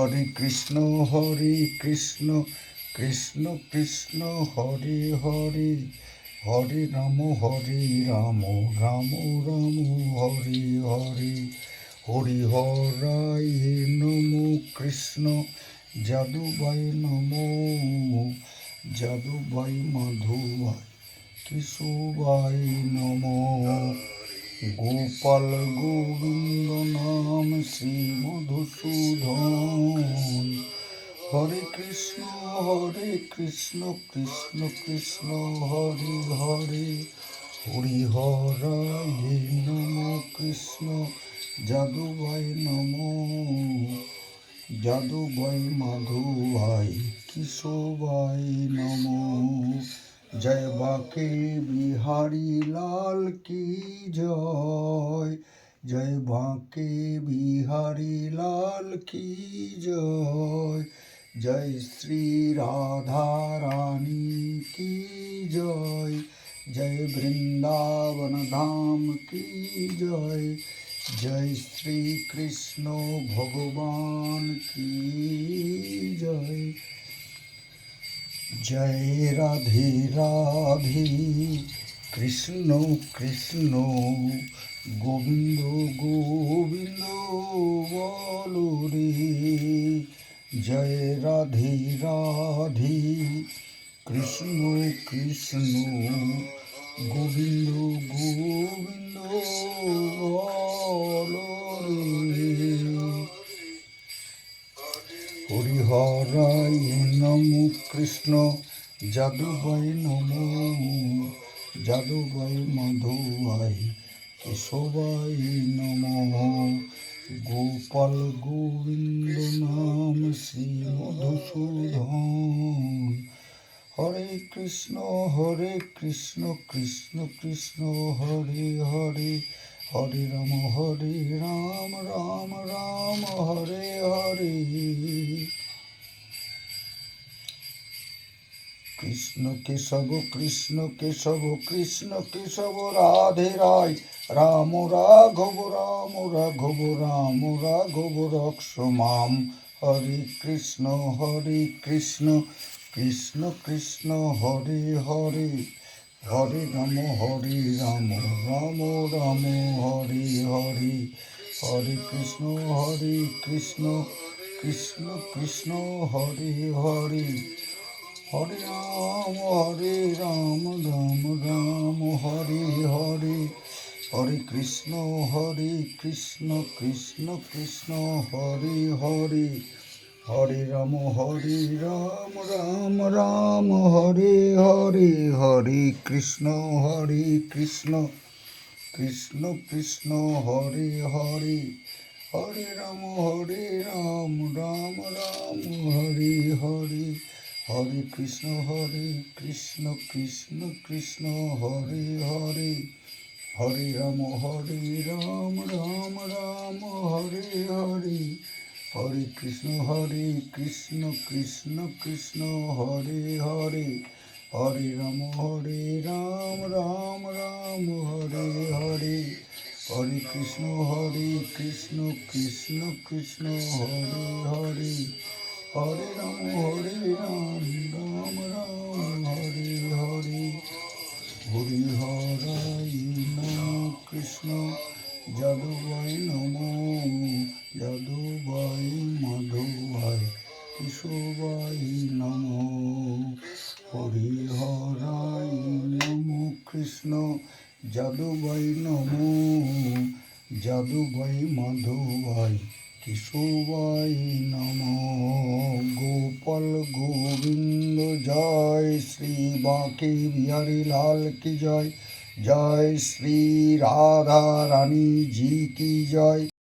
হরে কৃষ্ণ কৃষ্ণ কৃষ্ণ হরে হরে, হরে রাম রাম রাম হরে হরে। হরি হরায় নমো কৃষ্ণ যাদুবাই নমো, যাদুবাই মাধুবাই কেশবাই নমো। গোপাল গোবিন্দ নাম শ্রী মধুসূদন। হরে কৃষ্ণ কৃষ্ণ কৃষ্ণ হরে হরে। হরি হরায় নমো কৃষ্ণ যাদুবাই নমো, যাদুবাই মাধুবাই কেশবাই নমো। জয় বাঁকে বিহারী লাল কি জয়, জয় বাঁকে বিহারী লাল কি জয়, জয় শ্রী রাধা রানী কি জয়, জয় বৃন্দাবন ধাম কি জয়, জয় শ্রী কৃষ্ণ ভগবান কি জয়। জয় রাধে রাধে কৃষ্ণ কৃষ্ণ গোবিন্দ গোবিন্দ বলো রে। জয় রাধে রাধে কৃষ্ণ কৃষ্ণ গোবিন্দ গোবিন্দ বলো রে। হরি হরায় নমো কৃষ্ণ যাদুবাই নমো, যাদুবাই মাধুবাই কেশবাই নমো। গোপাল গোবিন্দ নাম শ্রী মধুসূদন। হরে কৃষ্ণ কৃষ্ণ কৃষ্ণ হরে হরে, হরে রাম রাম রাম হরে হরে। কৃষ্ণ কেশব কৃষ্ণ কেশব রাধে রায়, রাম রাঘব রাম রাঘব রক্ষ মাম। হরে কৃষ্ণ কৃষ্ণ কৃষ্ণ হরে হরে, হরে রাম রাম রাম হরে হরে। হরে কৃষ্ণ কৃষ্ণ কৃষ্ণ হরে হরে, হরে রাম রাম হরে হরে। হরে কৃষ্ণ কৃষ্ণ হরে হরে, হরে রাম রাম হরে হরে। হরে কৃষ্ণ কৃষ্ণ হরে হরে, হরে রাম রাম হরে হরে। হরে কৃষ্ণ কৃষ্ণ হরে হরে, হরে রাম রাম হরে হরে। হরে কৃষ্ণ কৃষ্ণ হরে হরে, হরে রাম রাম হরে হরে। হরে কৃষ্ণ কৃষ্ণ হরে হরে, হরে রাম রাম হরে হরে। হরি হরায় নমো কৃষ্ণ যাদুবাই নমো, যাদুবাই মাধুবাই কেশবাই নমো। হরি হরায় নমো কৃষ্ণ যাদুবাই নমো, যাদুবাই মাধুবাই কেশবাই নমো। গোপাল গোবিন্দ জয় শ্রী বাঁকে বিহারী লাল কি জয়, জয় শ্রী রাধা রানী জি কি জয়।